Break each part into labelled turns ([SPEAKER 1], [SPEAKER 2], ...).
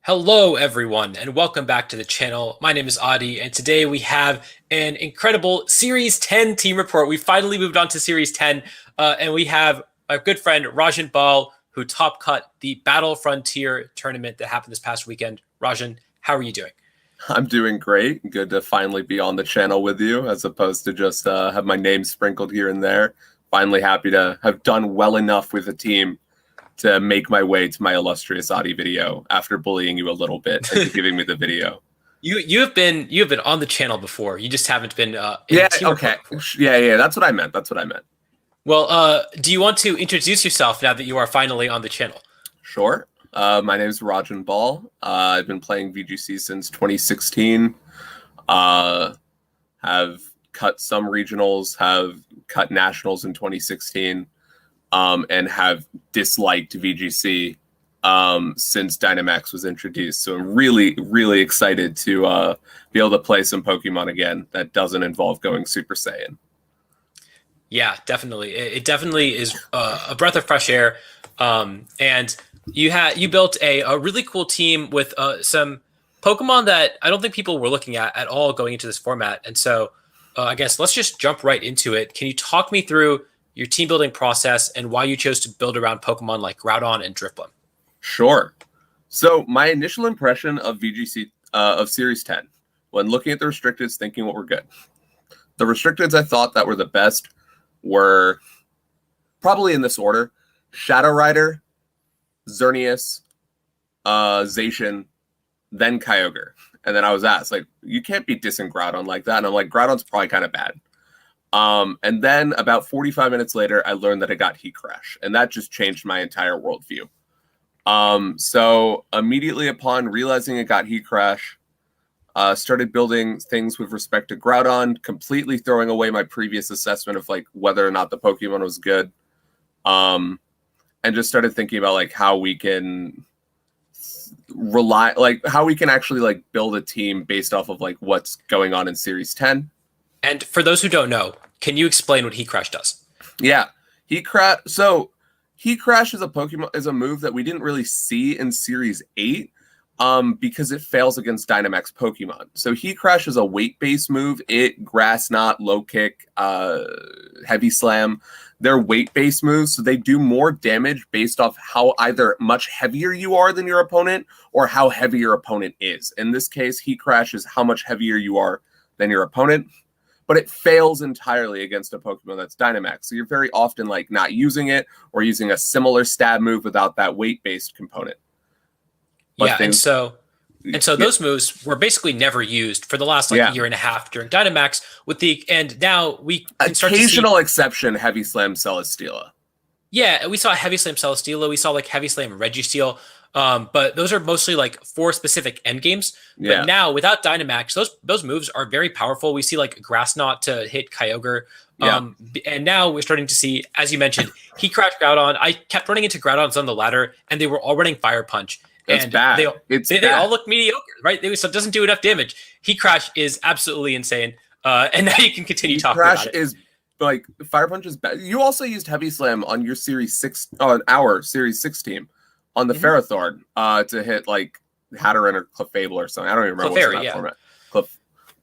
[SPEAKER 1] Hello, everyone, and welcome back to the channel. My name is Adi, and today we have an incredible Series 10 team report. We finally moved on to Series 10, and we have our good friend Rajan Bal, who top cut the Battle Frontier tournament that happened this past weekend. Rajan, how are you doing?
[SPEAKER 2] I'm doing great. Good to finally be on the channel with you as opposed to just have my name sprinkled here and there. Finally happy to have done well enough with the team to make my way to my illustrious Adi video after bullying you a little bit and giving me the video.
[SPEAKER 1] You have been on the channel before. You just haven't been in
[SPEAKER 2] Yeah,
[SPEAKER 1] team
[SPEAKER 2] okay.
[SPEAKER 1] report before.
[SPEAKER 2] Yeah, that's what I meant.
[SPEAKER 1] Well, do you want to introduce yourself now that you are finally on the channel?
[SPEAKER 2] Sure. My name is Rajan Bal. I've been playing VGC since 2016. Have cut some regionals, have cut nationals in 2016, and have disliked VGC since Dynamax was introduced. So I'm really excited to be able to play some Pokemon again that doesn't involve going Super Saiyan.
[SPEAKER 1] Yeah, definitely. It definitely is a breath of fresh air. And you built a really cool team with some Pokemon that I don't think people were looking at all going into this format. And so I guess let's just jump right into it. Can you talk me through your team building process and why you chose to build around Pokemon like Groudon and Drifblim?
[SPEAKER 2] Sure. So my initial impression of VGC of Series 10, when looking at the restricteds, thinking what were good. The restricteds I thought that were the best were probably in this order: Shadow Rider, Xerneas, Zacian, then Kyogre. And then I was asked, like, you can't be dissing Groudon like that. And I'm like, Groudon's probably kind of bad. And then about 45 minutes later, I learned that it got Heat Crash. And that just changed my entire worldview. So immediately upon realizing it got Heat Crash, started building things with respect to Groudon, completely throwing away my previous assessment of like whether or not the Pokemon was good. And just started thinking about like how we can how we can actually like build a team based off of like what's going on in Series 10.
[SPEAKER 1] And for those who don't know, can you explain what Heat Crash does?
[SPEAKER 2] Yeah, Heat Crash. So Heat Crash is a move that we didn't really see in Series 8. Because it fails against Dynamax Pokemon. So Heat Crash is a weight-based move. It Grass Knot, Low Kick, Heavy Slam. They're weight-based moves, so they do more damage based off how either much heavier you are than your opponent or how heavy your opponent is. In this case, Heat Crash is how much heavier you are than your opponent, but it fails entirely against a Pokemon that's Dynamax. So you're very often like not using it or using a similar stab move without that weight-based component.
[SPEAKER 1] But yeah, and so those moves were basically never used for the last year and a half during Dynamax. And now we can start to see
[SPEAKER 2] occasional exception, Heavy Slam Celesteela.
[SPEAKER 1] Yeah, we saw Heavy Slam Celesteela. We saw like Heavy Slam Registeel. But those are mostly like for specific end games.
[SPEAKER 2] Yeah.
[SPEAKER 1] But now without Dynamax, those moves are very powerful. We see like Grass Knot to hit Kyogre. And now we're starting to see, as you mentioned, Heat Crash Groudon. I kept running into Groudons on the ladder, and they were all running Fire Punch.
[SPEAKER 2] It's bad.
[SPEAKER 1] They all look mediocre, right? So it doesn't do enough damage. Heat Crash is absolutely insane. And now you can continue talking about it.
[SPEAKER 2] Heat Crash is like Fire Punch is bad. You also used Heavy Slam on your Series 6, on our Series 6 team on the Ferrothorn to hit like Hatterene or Clefable or something. I don't even remember what's in that format.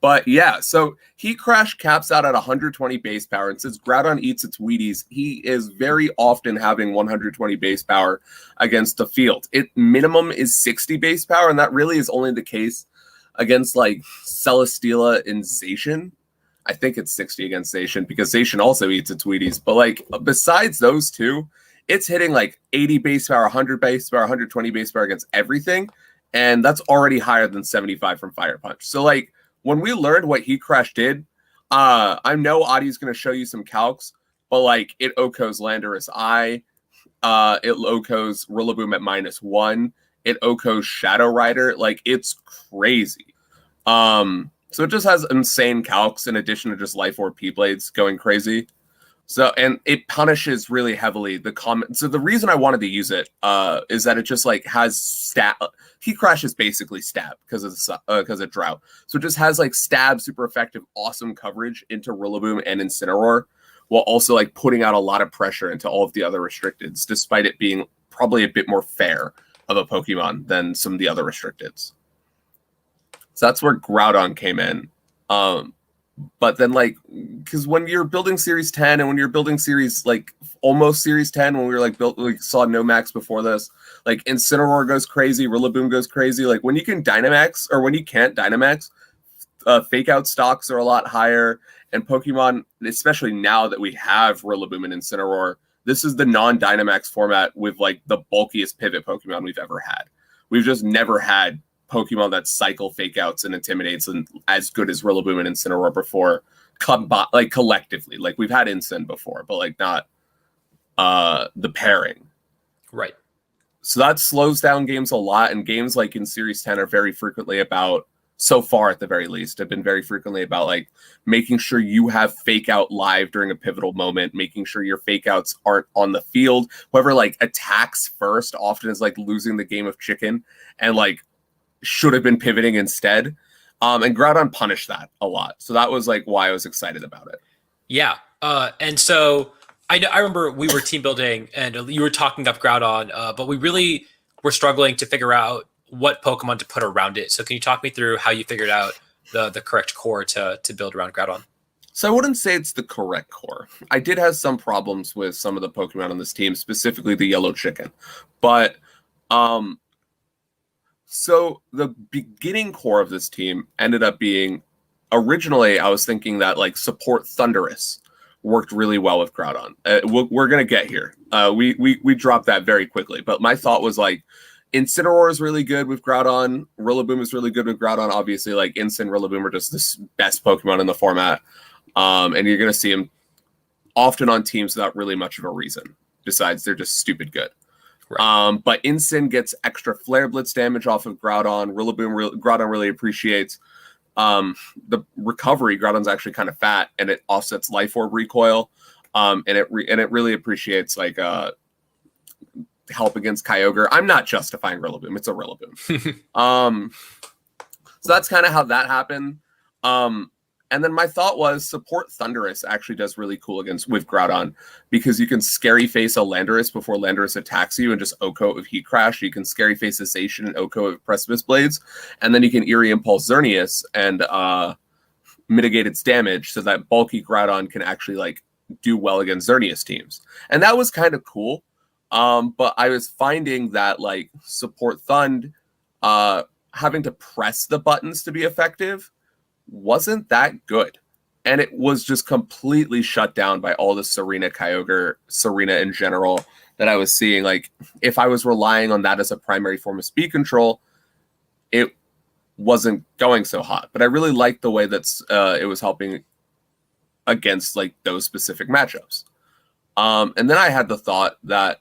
[SPEAKER 2] But yeah, so Heat Crash caps out at 120 base power, and since Groudon eats its Wheaties, he is very often having 120 base power against the field. It minimum is 60 base power, and that really is only the case against like Celesteela and Zacian. I think it's 60 against Zacian because Zacian also eats its Wheaties. But like besides those two, it's hitting like 80 base power, 100 base power, 120 base power against everything, and that's already higher than 75 from Fire Punch. So like, when we learned what Heat Crash did, I know Adi's going to show you some calcs, but like it OHKOs Landorus Eye, it OHKOs Rillaboom at -1, it OHKOs Shadow Rider, like it's crazy. So it just has insane calcs in addition to just Life Orb P-Blades going crazy. So, and it punishes really heavily the comment. So the reason I wanted to use it is that it just like has stab. Heat Crash is basically stab because of drought. So it just has like stab, super effective, awesome coverage into Rillaboom and Incineroar, while also like putting out a lot of pressure into all of the other restricteds, despite it being probably a bit more fair of a Pokemon than some of the other restricteds. So that's where Groudon came in. But then, like, because when you're building Series 10 and when you're building Series, like, almost Series 10, when we were, like, saw Nomax before this, like, Incineroar goes crazy, Rillaboom goes crazy. Like, when you can Dynamax, or when you can't Dynamax, fake out stocks are a lot higher. And Pokemon, especially now that we have Rillaboom and Incineroar, this is the non-Dynamax format with, like, the bulkiest pivot Pokemon we've ever had. We've just never had Pokemon that cycle fake outs and intimidates and as good as Rillaboom and Incineroar before, like collectively. Like we've had Incin before, but like not the pairing.
[SPEAKER 1] Right.
[SPEAKER 2] So that slows down games a lot, and games like in Series 10 are very frequently about, so far at the very least, have been very frequently about like making sure you have fake out live during a pivotal moment, making sure your fake outs aren't on the field. Whoever like attacks first often is like losing the game of chicken and like should have been pivoting instead. And Groudon punished that a lot. So that was like why I was excited about it.
[SPEAKER 1] Yeah. And so I remember we were team building and you were talking up Groudon, but we really were struggling to figure out what Pokemon to put around it. So can you talk me through how you figured out the correct core to build around Groudon?
[SPEAKER 2] So I wouldn't say it's the correct core. I did have some problems with some of the Pokemon on this team, specifically the yellow chicken. But so the beginning core of this team ended up being, originally I was thinking that like support Thundurus worked really well with Groudon. We're going to get here. We dropped that very quickly. But my thought was like, Incineroar is really good with Groudon. Rillaboom is really good with Groudon. Obviously, like Incin, Rillaboom are just the best Pokemon in the format. And you're going to see them often on teams without really much of a reason, besides they're just stupid good. Right. But Incin gets extra Flare Blitz damage off of Groudon. Groudon really appreciates the recovery. Groudon's actually kind of fat, and it offsets Life Orb recoil. And it really appreciates like help against Kyogre. I'm not justifying Rillaboom. It's a Rillaboom. So that's kind of how that happened. And then my thought was support Thundurus actually does really cool with Groudon, because you can scary face a Landorus before Landorus attacks you and just OHKO with Heat Crash. You can scary face a Zacian and OHKO with Precipice Blades, and then you can Eerie Impulse Xerneas and mitigate its damage so that bulky Groudon can actually like do well against Xerneas teams. And that was kind of cool. But I was finding that like support Thund having to press the buttons to be effective wasn't that good. And it was just completely shut down by all the Serena Kyogre, Serena in general that I was seeing. Like if I was relying on that as a primary form of speed control, it wasn't going so hot. But I really liked the way that it was helping against like those specific matchups. And then I had the thought that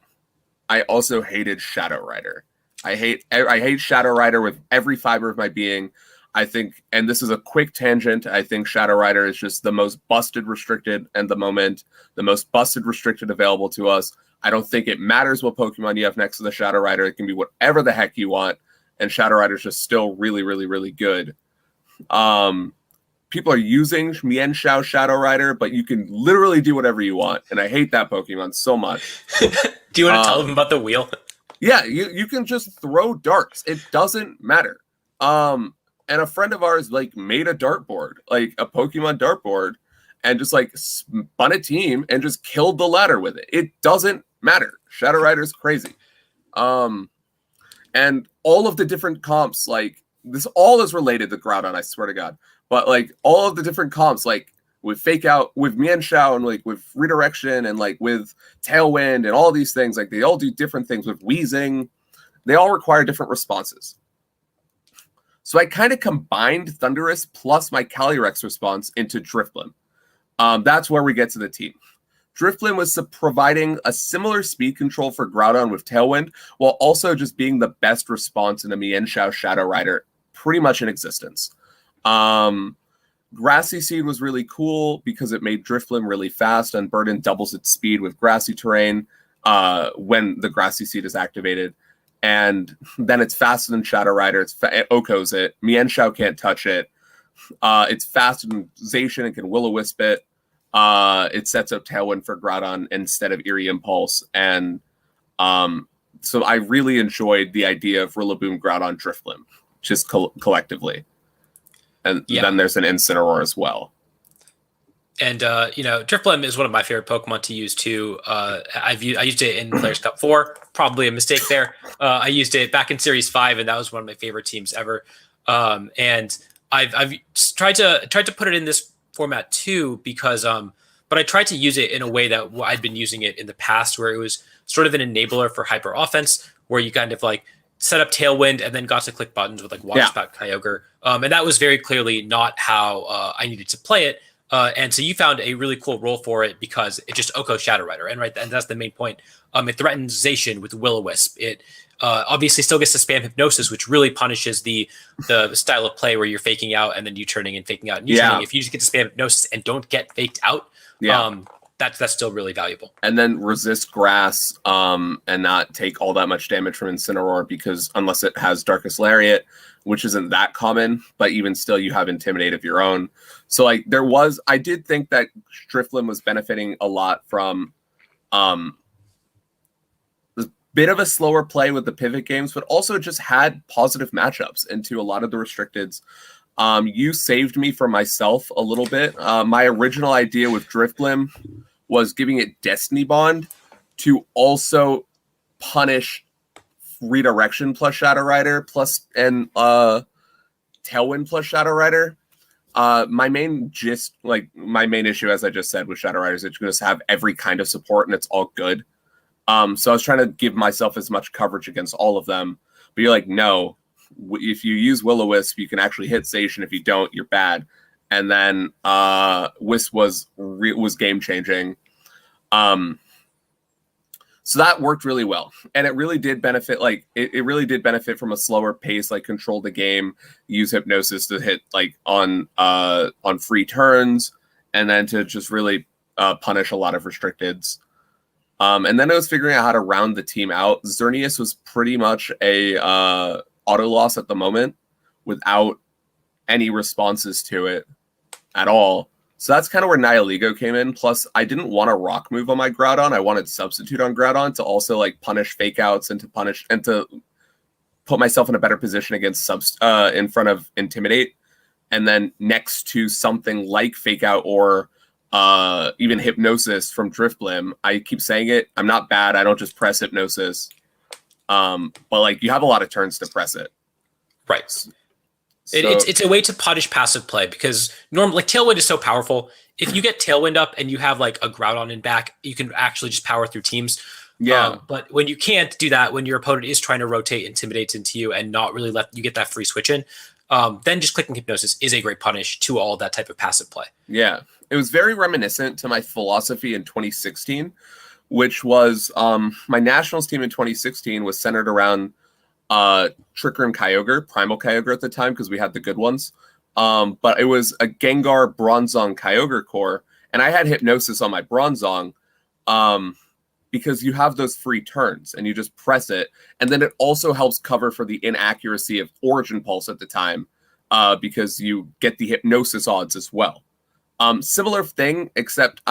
[SPEAKER 2] I also hated Shadow Rider. I hate Shadow Rider with every fiber of my being. I think, and this is a quick tangent, I think Shadow Rider is just the most busted restricted at the moment, the most busted restricted available to us. I don't think it matters what Pokemon you have next to the Shadow Rider. It can be whatever the heck you want, and Shadow Rider is just still really, really, really good. People are using Mienshao Shadow Rider, but you can literally do whatever you want, and I hate that Pokemon so much.
[SPEAKER 1] Do you want to tell them about the wheel?
[SPEAKER 2] Yeah, you can just throw darts. It doesn't matter. And a friend of ours like made a dartboard, like a Pokemon dartboard, and just like spun a team and just killed the ladder with it. It doesn't matter. Shadow Rider's crazy. And all of the different comps, like this all is related to Groudon, I swear to God. But like all of the different comps, like with Fake Out, with Mienshao, and like with Redirection, and like with Tailwind, and all these things, like they all do different things with Wheezing. They all require different responses. So I kind of combined Thundurus plus my Calyrex response into Drifblim. That's where we get to the team. Drifblim was providing a similar speed control for Groudon with Tailwind, while also just being the best response in a Mienshao Shadow Rider pretty much in existence. Grassy Seed was really cool because it made Drifblim really fast, and Burden doubles its speed with grassy terrain when the Grassy Seed is activated. And then it's faster than Shadow Rider. It OHKOs it. Mienshao can't touch it. It's faster than Zacian and can Will-O-Wisp it. It sets up Tailwind for Groudon instead of Eerie Impulse. And so I really enjoyed the idea of Rillaboom, Groudon, Drifblim, just collectively. And then there's an Incineroar as well.
[SPEAKER 1] And Drifblim is one of my favorite Pokemon to use too. I used it in Players Cup 4, probably a mistake there. I used it back in Series 5, and that was one of my favorite teams ever. And I've tried to put it in this format too, because but I tried to use it in a way that I'd been using it in the past, where it was sort of an enabler for hyper offense, where you kind of like set up Tailwind and then got to click buttons with like Water Spout, Kyogre. And that was very clearly not how I needed to play it. And so you found a really cool role for it because it just Oko Shadow Rider, and that's the main point. It threatens Zacian with Will-O-Wisp. It obviously still gets to spam Hypnosis, which really punishes the style of play where you're faking out and then U-turning and faking out and U-turning. If you just get to spam Hypnosis and don't get faked out, that's still really valuable.
[SPEAKER 2] And then resist Grass and not take all that much damage from Incineroar, because unless it has Darkest Lariat, which isn't that common, but even still you have Intimidate of your own. So like I did think that Drifblim was benefiting a lot from a bit of a slower play with the pivot games, but also just had positive matchups into a lot of the restricteds. You saved me from myself a little bit. My original idea with Drifblim was giving it Destiny Bond to also punish Redirection plus Shadow Rider and Tailwind plus Shadow Rider. My main issue, as I just said, with Shadow Rider is it's going to have every kind of support and it's all good. So I was trying to give myself as much coverage against all of them. But you're like, no, if you use Will-O-Wisp, you can actually hit Zacian. If you don't, you're bad. And then Wisp was game changing. So that worked really well, and it really did benefit. Like it really did benefit from a slower pace, like control the game, use Hypnosis to hit like on free turns, and then to just really punish a lot of restricteds. And then I was figuring out how to round the team out. Xerneas was pretty much a auto loss at the moment, without any responses to it at all. So that's kind of where Nihilego came in. Plus, I didn't want a rock move on my Groudon. I wanted Substitute on Groudon to also like punish fake outs and to put myself in a better position against in front of Intimidate. And then next to something like fake out or even Hypnosis from Drifblim. I keep saying it. I'm not bad. I don't just press Hypnosis. But like you have a lot of turns to press it.
[SPEAKER 1] Right. So, it's a way to punish passive play, because normally like Tailwind is so powerful. If you get Tailwind up and you have like a Groudon in back, you can actually just power through teams.
[SPEAKER 2] Yeah.
[SPEAKER 1] But when you can't do that, when your opponent is trying to rotate Intimidates into you and not really let you get that free switch in, then just clicking Hypnosis is a great punish to all that type of passive play.
[SPEAKER 2] Yeah. It was very reminiscent to my philosophy in 2016, which was my Nationals team in 2016 was centered around Trick Room Kyogre, Primal Kyogre at the time, because we had the good ones. But it was a Gengar Bronzong Kyogre core, and I had Hypnosis on my Bronzong because you have those free turns and you just press it, and then it also helps cover for the inaccuracy of Origin Pulse at the time because you get the Hypnosis odds as well. Similar thing, except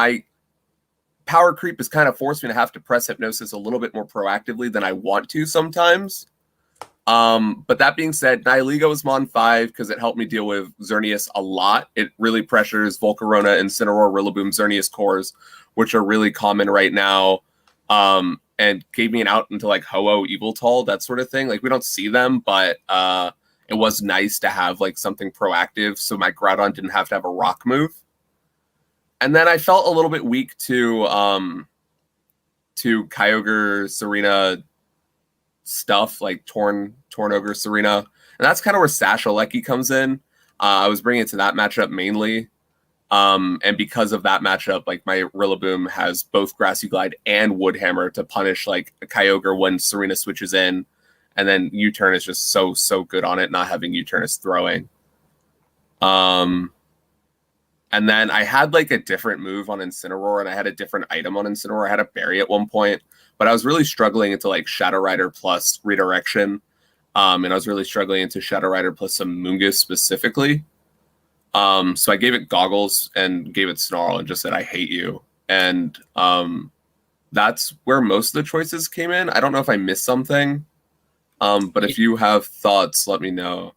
[SPEAKER 2] Power Creep has kind of forced me to have to press Hypnosis a little bit more proactively than I want to sometimes. But that being said, Nihilego is Mon 5 because it helped me deal with Xerneas a lot. It really pressures Volcarona, Incineroar, Rillaboom, Xerneas cores, which are really common right now. And gave me an out into like Ho-Oh, Yveltal, that sort of thing. Like we don't see them, but it was nice to have like something proactive so my Groudon didn't have to have a rock move. And then I felt a little bit weak to Kyogre, Serena stuff, like Torn Ogre, Serena. And that's kind of where Sash Alecki comes in. I was bringing it to that matchup mainly. And because of that matchup, like my Rillaboom has both Grassy Glide and Wood Hammer to punish like a Kyogre when Serena switches in. And then U-turn is just so good on it, not having U-turn as throwing. And then I had like a different move on Incineroar, and I had a different item on Incineroar. I had a Berry at one point, but I was really struggling into like Shadow Rider plus Redirection. And I was really struggling into Shadow Rider plus some Moongus specifically. So I gave it Goggles and gave it Snarl and just said, I hate you. And that's where most of the choices came in. I don't know if I missed something, but if you have thoughts, let me know.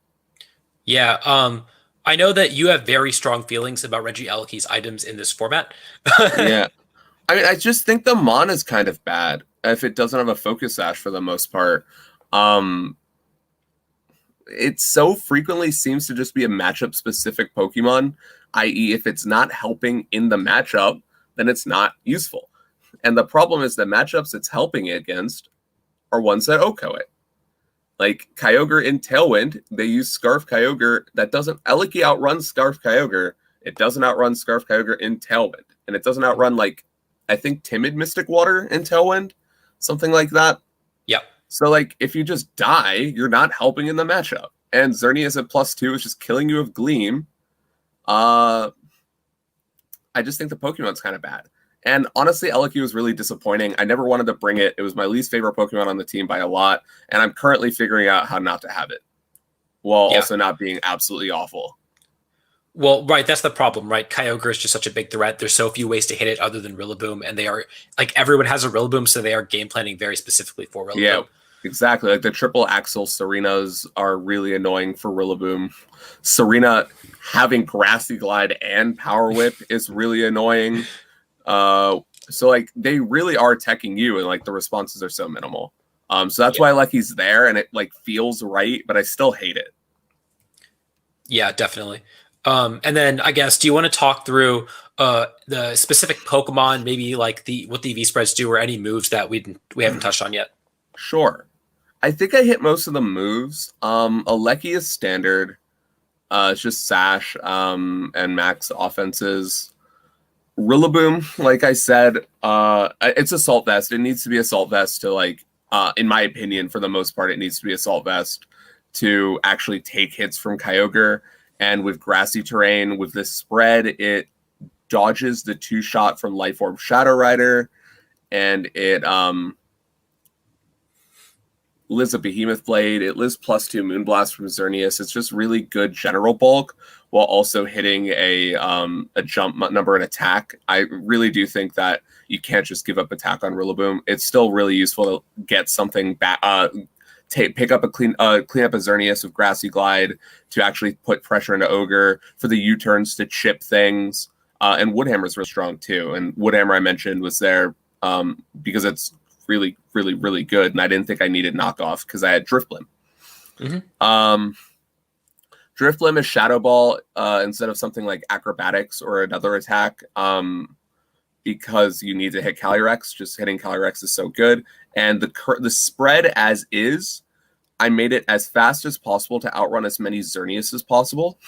[SPEAKER 1] Yeah, I know that you have very strong feelings about Regieleki's items in this format.
[SPEAKER 2] Yeah. I mean, I just think the Mon is kind of bad if it doesn't have a Focus Sash for the most part. It so frequently seems to just be a matchup specific Pokemon, i.e., if it's not helping in the matchup, then it's not useful. And the problem is the matchups it's helping against are ones that OHKO it. Like Kyogre in Tailwind, they use Scarf Kyogre. That doesn't Eleki outruns Scarf Kyogre. It doesn't outrun Scarf Kyogre in Tailwind. And it doesn't outrun, like, I think Timid Mystic Water in Tailwind, something like that.
[SPEAKER 1] Yep.
[SPEAKER 2] So, like, if you just die, you're not helping in the matchup. And Xerneas at +2 is just killing you with Gleam. I just think the Pokemon's kind of bad. And honestly, Eleki was really disappointing. I never wanted to bring it. It was my least favorite Pokemon on the team by a lot. And I'm currently figuring out how not to have it, while also not being absolutely awful.
[SPEAKER 1] Well, right, that's the problem, right? Kyogre is just such a big threat. There's so few ways to hit it other than Rillaboom, and they are, like, everyone has a Rillaboom, so they are game planning very specifically for Rillaboom.
[SPEAKER 2] Yeah, exactly. Like, the triple axle Serenas are really annoying for Rillaboom. Serena having Grassy Glide and Power Whip is really annoying. So, like, they really are teching you, and, like, the responses are so minimal. So that's why, like, he's there, and it, like, feels right, but I still hate it.
[SPEAKER 1] Yeah, definitely. And then I guess, do you want to talk through the specific Pokemon, maybe like what the EV spreads do, or any moves that we haven't touched on yet?
[SPEAKER 2] Sure. I think I hit most of the moves. Eleki is standard. It's just Sash and max offenses. Rillaboom, like I said, it's Assault Vest. It needs to be Assault Vest to, like, in my opinion, for the most part, it needs to be Assault Vest to actually take hits from Kyogre. And with grassy terrain, with this spread, it dodges the 2-shot from Life Orb Shadow Rider, and it lives a Behemoth Blade. It lives +2 Moonblast from Xerneas. It's just really good general bulk while also hitting a jump number and attack. I really do think that you can't just give up attack on Rillaboom. It's still really useful to get something back. Pick up clean up a Xerneas with Grassy Glide to actually put pressure into Ogre for the U-turns to chip things. And Woodhammer's really strong too. And Woodhammer I mentioned was there because it's really, really, really good. And I didn't think I needed knockoff because I had Drifblim. Mm-hmm. Drifblim is Shadow Ball instead of something like Acrobatics or another attack because you need to hit Calyrex. Just hitting Calyrex is so good. And the spread as is, I made it as fast as possible to outrun as many Xerneas as possible.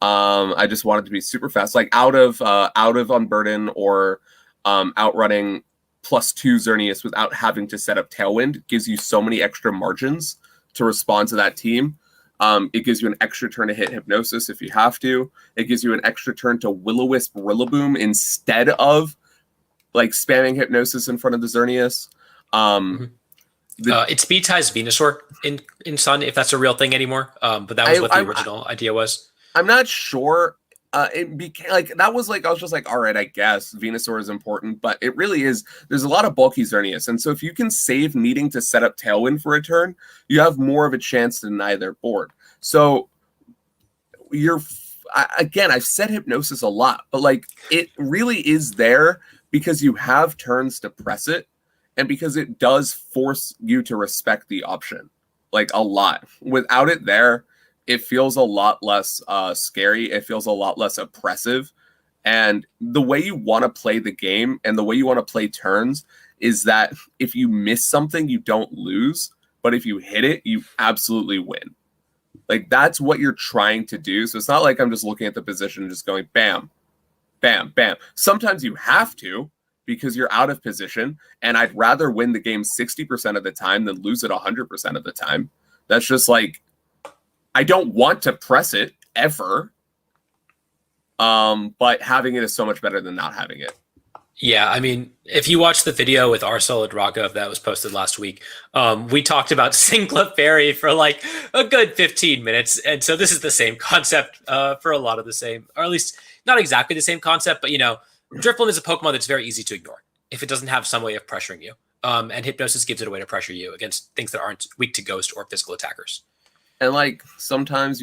[SPEAKER 2] I just wanted to be super fast, like out of Unburden or outrunning +2 Xerneas without having to set up Tailwind gives you so many extra margins to respond to that team. It gives you an extra turn to hit Hypnosis if you have to. It gives you an extra turn to Will-O-Wisp Rillaboom instead of, like, spamming Hypnosis in front of the Xerneas.
[SPEAKER 1] It speed ties Venusaur in Sun, if that's a real thing anymore. But that was what the original idea was.
[SPEAKER 2] I'm not sure. It became like that was like I was just like, all right, I guess Venusaur is important, but it really is. There's a lot of bulky Xerneas, and so if you can save needing to set up Tailwind for a turn, you have more of a chance to deny their board. So I've said Hypnosis a lot, but like it really is there because you have turns to press it. And because it does force you to respect the option, like, a lot. Without it there, it feels a lot less scary. It feels a lot less oppressive. And the way you want to play the game and the way you want to play turns is that if you miss something, you don't lose. But if you hit it, you absolutely win. Like, that's what you're trying to do. So it's not like I'm just looking at the position and just going, bam, bam, bam. Sometimes you have to, because you're out of position, and I'd rather win the game 60% of the time than lose it 100% of the time. That's just like, I don't want to press it ever, but having it is so much better than not having it.
[SPEAKER 1] Yeah, I mean, if you watch the video with Arcel and Raghav that was posted last week, we talked about Clefairy for like a good 15 minutes, and so this is the same concept for a lot of the same, or at least not exactly the same concept, but, you know, Drifblim is a Pokemon that's very easy to ignore. if it doesn't have some way of pressuring you. And Hypnosis gives it a way to pressure you against things that aren't weak to Ghost or physical attackers.
[SPEAKER 2] And like sometimes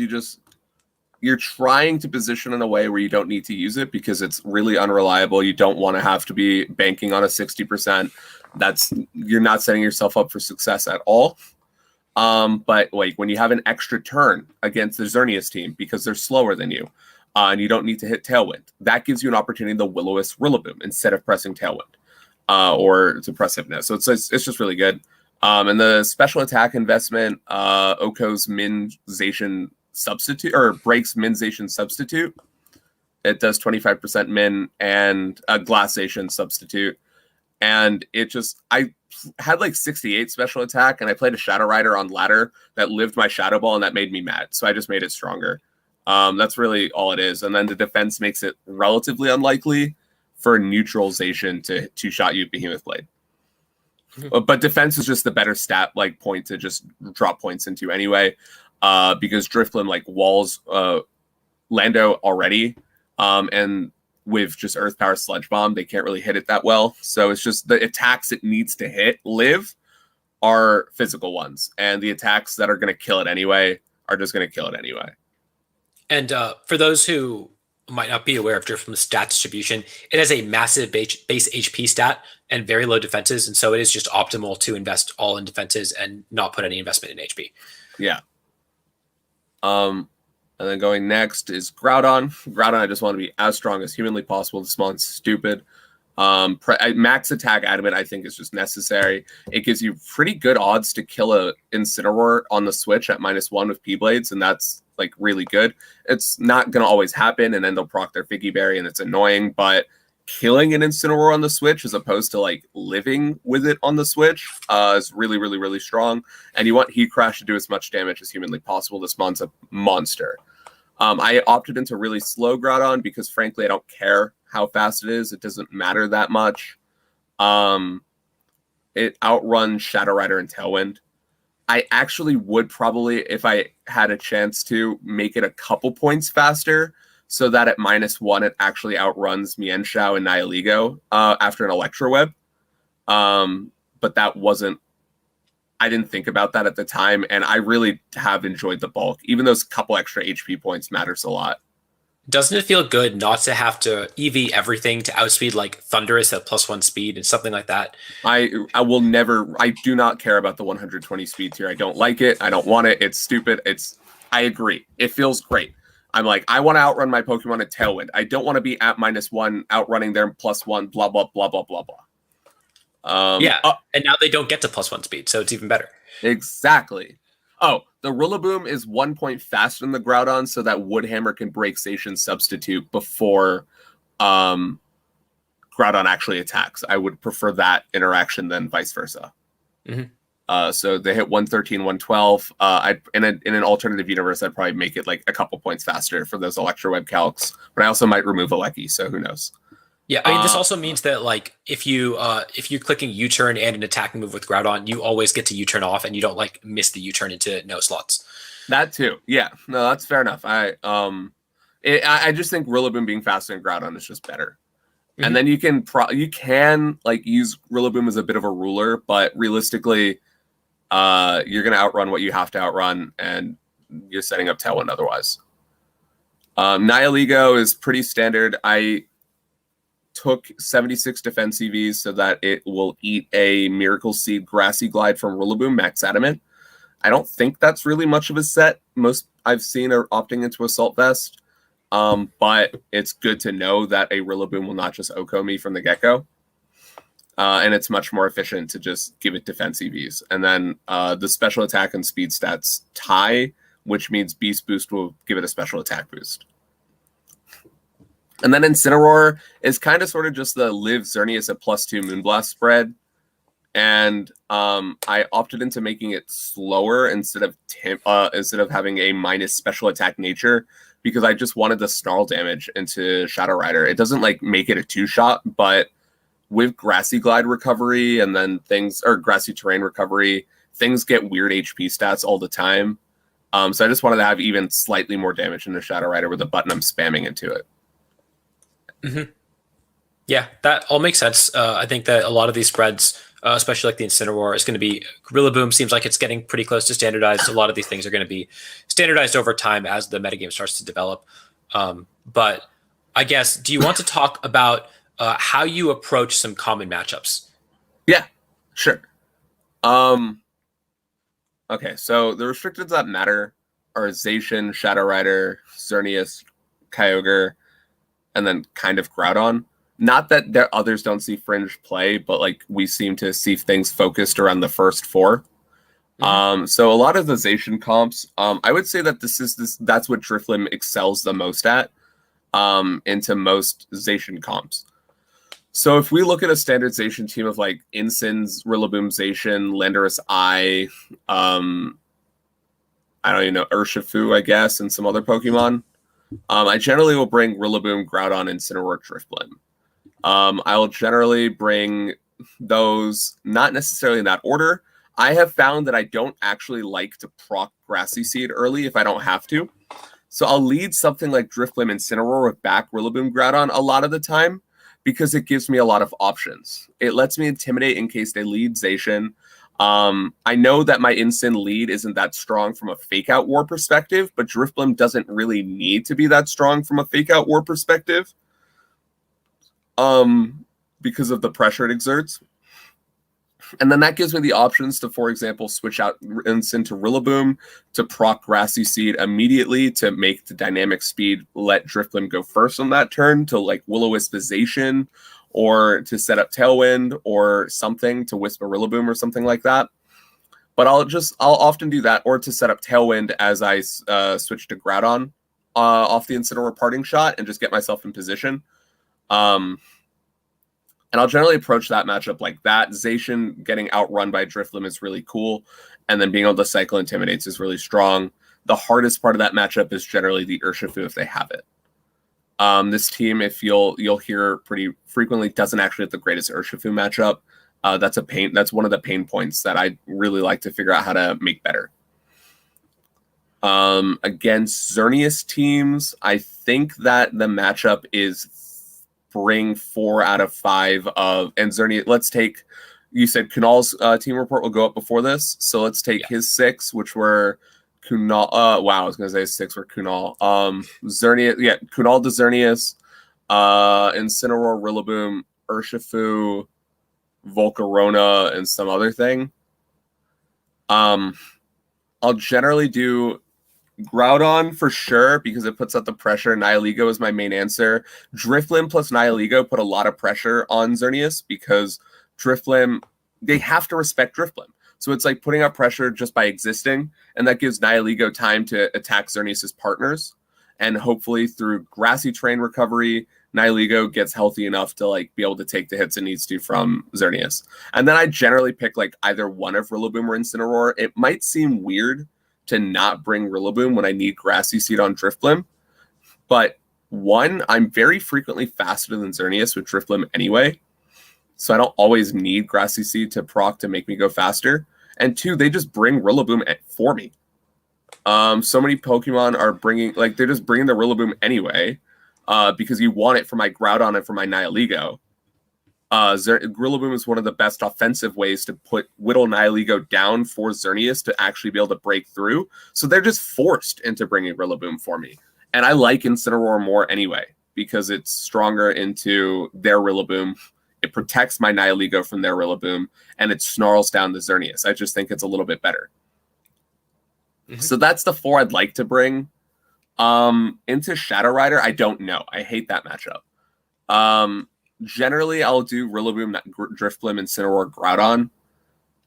[SPEAKER 2] you're trying to position in a way where you don't need to use it because it's really unreliable. You don't want to have to be banking on a 60%. You're not setting yourself up for success at all. But like when you have an extra turn against the Xerneas team because they're slower than you, and you don't need to hit Tailwind, that gives you an opportunity to Will-O-Wisp Rillaboom instead of pressing Tailwind or to press Hypno. So it's just really good. And the special attack investment, Oko's Minzation substitute or breaks Minzation substitute. It does 25% min and a Glassation substitute. And I had like 68 special attack, and I played a Shadow Rider on ladder that lived my Shadow Ball, and that made me mad. So I just made it stronger. That's really all it is. And then the defense makes it relatively unlikely for neutralization to two-shot you Behemoth Blade. But defense is just the better stat like point to just drop points into anyway, because Drifblim like walls Lando already, and with just Earth Power Sludge Bomb, they can't really hit it that well. So it's just the attacks it needs to live are physical ones, and the attacks that are going to kill it anyway are just going to kill it anyway.
[SPEAKER 1] And for those who might not be aware of Drifblim's stat distribution, it has a massive base HP stat and very low defenses, and so it is just optimal to invest all in defenses and not put any investment in HP. Yeah.
[SPEAKER 2] And then going next is Groudon. Groudon, I just want to be as strong as humanly possible. This one's stupid. Max attack adamant, I think, is just necessary. It gives you pretty good odds to kill a Incineroar on the switch at -1 with P-Blades, and that's like really good. It's not going to always happen, and then they'll proc their Figgy Berry, and it's annoying, but killing an Incineroar on the switch as opposed to like living with it on the switch is really, really, really strong. And you want Heat Crash to do as much damage as humanly possible. This mon's a monster. I opted into really slow Groudon because frankly, I don't care how fast it is. It doesn't matter that much. It outruns Shadow Rider and Tailwind. I actually would probably, if I had a chance to, make it a couple points faster so that at -1 it actually outruns Mienshao and Nihilego after an Electro Web. But that wasn't, I didn't think about that at the time, and I really have enjoyed the bulk. Even those couple extra HP points matters a lot.
[SPEAKER 1] Doesn't it feel good not to have to EV everything to outspeed like Thundurus at +1 speed and something like that?
[SPEAKER 2] I do not care about the 120 speed tier. I don't like it. I don't want it. It's stupid. I agree. It feels great. I'm like, I want to outrun my Pokemon at Tailwind. I don't want to be at -1 outrunning their +1, blah, blah, blah, blah, blah, blah.
[SPEAKER 1] And now they don't get to +1 speed, so it's even better.
[SPEAKER 2] Exactly. Oh, the Rillaboom is 1 point faster than the Groudon, so that Woodhammer can break Station substitute before Groudon actually attacks. I would prefer that interaction than vice versa.
[SPEAKER 1] Mm-hmm.
[SPEAKER 2] So they hit 113, 112. In an alternative universe, I'd probably make it like a couple points faster for those Electro Web calcs, but I also might remove Alecki, so who knows?
[SPEAKER 1] Yeah, I mean, this also means that like if you're clicking U-turn and an attacking move with Groudon, you always get to U-turn off, and you don't like miss the U-turn into no slots.
[SPEAKER 2] That too, yeah. No, that's fair enough. I just think Rillaboom being faster than Groudon is just better. Mm-hmm. And then you can like use Rillaboom as a bit of a ruler, but realistically, you're gonna outrun what you have to outrun, and you're setting up Tailwind otherwise. Nihilego is pretty standard. I took 76 defense EVs so that it will eat a Miracle Seed Grassy Glide from Rillaboom Max Adamant. I don't think that's really much of a set. Most I've seen are opting into Assault Vest, but it's good to know that a Rillaboom will not just Oko me from the get-go. And it's much more efficient to just give it defense EVs. And then the special attack and speed stats tie, which means Beast Boost will give it a special attack boost. And then Incineroar is kind of sort of just the live Xerneas at +2 Moonblast spread. And I opted into making it slower instead of having a minus special attack nature, because I just wanted the snarl damage into Shadow Rider. It doesn't like make it a 2-shot, but with Grassy Glide recovery and then Grassy Terrain recovery, things get weird HP stats all the time. So I just wanted to have even slightly more damage into Shadow Rider with a button I'm spamming into it.
[SPEAKER 1] Mm-hmm. Yeah, that all makes sense. I think that a lot of these spreads, especially like the Incineroar, is going to be Rillaboom. Seems like it's getting pretty close to standardized. A lot of these things are going to be standardized over time as the metagame starts to develop. But I guess, do you want to talk about how you approach some common matchups?
[SPEAKER 2] Yeah, sure. Okay, so the restricteds that matter are Zacian, Shadow Rider, Xerneas, Kyogre, and then kind of Groudon. Not that there others don't see fringe play, but like we seem to see things focused around the first four. So a lot of the Zacian comps, I would say that that's what Drifblim excels the most at into most Zacian comps. So if we look at a standard Zacian team of like Incins, Rillaboom, Zacian, Landorus I don't even know, Urshifu, I guess, and some other Pokemon, I generally will bring Rillaboom, Groudon, Incineroar, Drifblim. I will generally bring those, not necessarily in that order. I have found that I don't actually like to proc Grassy Seed early if I don't have to. So I'll lead something like Drifblim, Incineroar with back Rillaboom, Groudon a lot of the time because it gives me a lot of options. It lets me intimidate in case they lead Zacian. I know that my Incin lead isn't that strong from a fake out war perspective, but Drifblim doesn't really need to be that strong from a fake out war perspective. Because of the pressure it exerts. And then that gives me the options to, for example, switch out Incin to Rillaboom to proc Grassy Seed immediately to make the dynamic speed let Drifblim go first on that turn to like Will-O-Wisp or to set up Tailwind or something to Whisper Rillaboom or something like that. But I'll often do that or to set up Tailwind as I switch to Groudon off the Incineroar parting shot and just get myself in position. And I'll generally approach that matchup like that. Zacian getting outrun by Drifblim is really cool. And then being able to cycle Intimidates is really strong. The hardest part of that matchup is generally the Urshifu if they have it. This team, if you'll hear pretty frequently, doesn't actually have the greatest Urshifu matchup. That's a pain. That's one of the pain points that I really like to figure out how to make better. Against Xerneas teams, I think that the matchup is bring 4 out of 5 of, and Xerneas, let's take, you said Kunal's team report will go up before this, so let's take his 6, which were Kunal, wow, I was going to say 6 were Kunal. Xerneas, Kunal to Xerneas, Incineroar, Rillaboom, Urshifu, Volcarona, and some other thing. I'll generally do Groudon for sure because it puts out the pressure. Nihilego is my main answer. Drifblim plus Nihilego put a lot of pressure on Xerneas because Drifblim, they have to respect Drifblim. So it's like putting out pressure just by existing, and that gives Nihilego time to attack Xerneas' partners. And hopefully through grassy terrain recovery, Nihilego gets healthy enough to like be able to take the hits it needs to from Xerneas. And then I generally pick like either one of Rillaboom or Incineroar. It might seem weird to not bring Rillaboom when I need Grassy Seed on Drifblim. But one, I'm very frequently faster than Xerneas with Drifblim anyway. So I don't always need Grassy Seed to proc to make me go faster. And two, they just bring Rillaboom for me. So many Pokemon are bringing, like, they're just bringing the Rillaboom anyway because you want it for my Groudon and for my Nihilego. Rillaboom is one of the best offensive ways to whittle Nihilego down for Xerneas to actually be able to break through. So they're just forced into bringing Rillaboom for me. And I like Incineroar more anyway because it's stronger into their Rillaboom. It protects my Nihilego from their Rillaboom, and it snarls down the Xerneas. I just think it's a little bit better. Mm-hmm. So that's the 4 I'd like to bring. Into Shadow Rider, I don't know. I hate that matchup. Generally, I'll do Rillaboom, Drifblim, Incineroar, Groudon.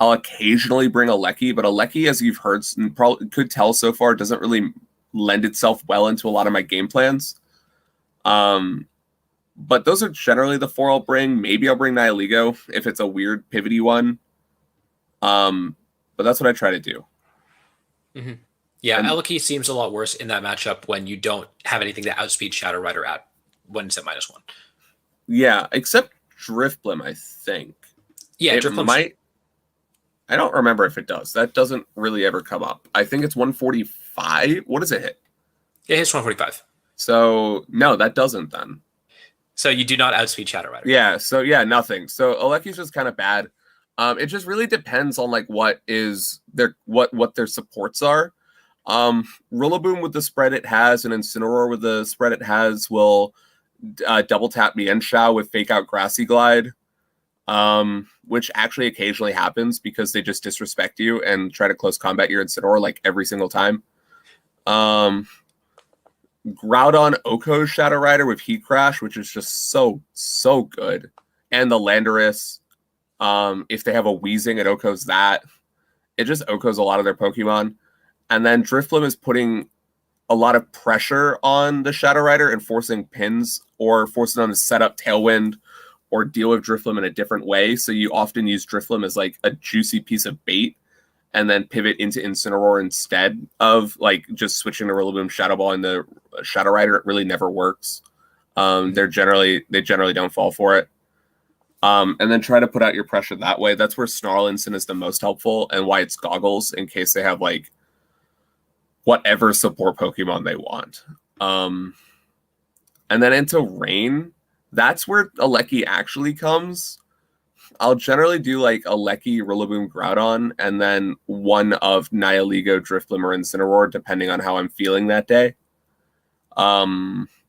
[SPEAKER 2] I'll occasionally bring a Lecky, but a Lecky, as you've heard, probably could tell so far, doesn't really lend itself well into a lot of my game plans. But those are generally the 4 I'll bring. Maybe I'll bring Nihilego if it's a weird pivoty one. But that's what I try to do.
[SPEAKER 1] Mm-hmm. Yeah, Eliki seems a lot worse in that matchup when you don't have anything to outspeed Shadow Rider at when it's at -1.
[SPEAKER 2] Yeah, except Drifblim, I think.
[SPEAKER 1] Yeah,
[SPEAKER 2] Drifblim might. I don't remember if it does. That doesn't really ever come up. I think it's 145. What does it hit?
[SPEAKER 1] It hits 145.
[SPEAKER 2] So, no, that doesn't then.
[SPEAKER 1] So you do not outspeed Shadow Rider.
[SPEAKER 2] Yeah, so yeah, nothing. So Aleki's just kind of bad. It just really depends on like what their supports are. Rillaboom with the spread it has and Incineroar with the spread it has will double tap Mienshao with Fake Out Grassy Glide, which actually occasionally happens because they just disrespect you and try to close combat your Incineroar like every single time. Groudon Oko's Shadow Rider with Heat Crash, which is just so good. And the Landorus, if they have a Weezing, it Oko's that. It just Oko's a lot of their Pokemon. And then Drifblim is putting a lot of pressure on the Shadow Rider and forcing pins or forcing them to set up Tailwind or deal with Drifblim in a different way. So you often use Drifblim as like a juicy piece of bait and then pivot into Incineroar instead of like just switching to Rillaboom, Shadow Ball, and the Shadow Rider. It really never works. They generally don't fall for it. And then try to put out your pressure that way. That's where Snarlinson is the most helpful and why it's Goggles in case they have like whatever support Pokemon they want. And then into Rain, that's where Aleki actually comes. I'll generally do like Aleki, Rillaboom, Groudon, and then one of Nihilego, Drifblim, or Incineroar, depending on how I'm feeling that day. But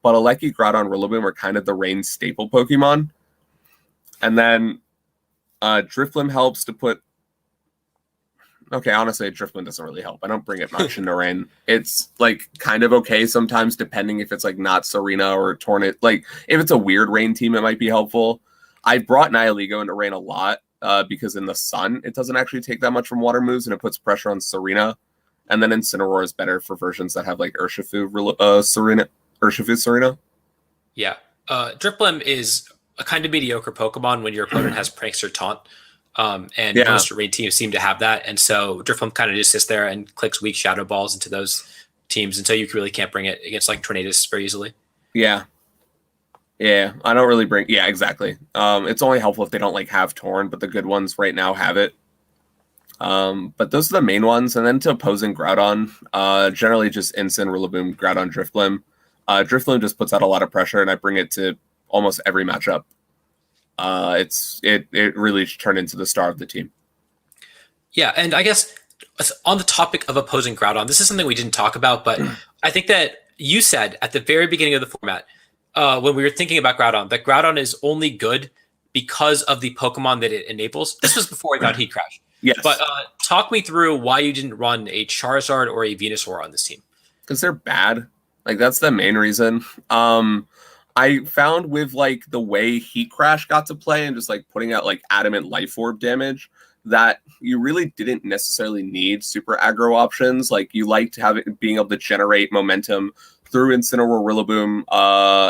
[SPEAKER 2] Aleki, Groudon, Rillaboom are kind of the Rain staple Pokemon. And then Drifblim helps to put... Okay, honestly, Drifblim doesn't really help. I don't bring it much into Rain. It's like kind of okay sometimes, depending if it's like not Serena or Tornit. Like if it's a weird Rain team, it might be helpful. I brought Nihilego into Rain a lot because in the sun, it doesn't actually take that much from water moves and it puts pressure on Serena. And then Incineroar is better for versions that have like Urshifu Serena.
[SPEAKER 1] Yeah. Drifblim is a kind of mediocre Pokemon when your opponent has Pranks or Taunt. And most Rain teams seem to have that. And so Drifblim kind of just sits there and clicks weak Shadow Balls into those teams until you really can't bring it against like Tornadus very easily.
[SPEAKER 2] Yeah. Yeah, I don't really bring... Yeah, exactly. It's only helpful if they don't like have Torn, but the good ones right now have it. But those are the main ones. And then to opposing Groudon, generally just Incin, Rillaboom, Groudon, Drifblim. Drifblim just puts out a lot of pressure, and I bring it to almost every matchup. It really turned into the star of the team.
[SPEAKER 1] Yeah, and I guess on the topic of opposing Groudon, this is something we didn't talk about, but I think that you said at the very beginning of the format, when we were thinking about Groudon, that Groudon is only good because of the Pokemon that it enables. This was before I got Heat Crash.
[SPEAKER 2] Yes.
[SPEAKER 1] But talk me through why you didn't run a Charizard or a Venusaur on this team.
[SPEAKER 2] Because they're bad. Like, that's the main reason. I found with, like, the way Heat Crash got to play and just, like, putting out, like, Adamant Life Orb damage, that you really didn't necessarily need super aggro options. Like, you liked being able to generate momentum through Incineroar, Rillaboom,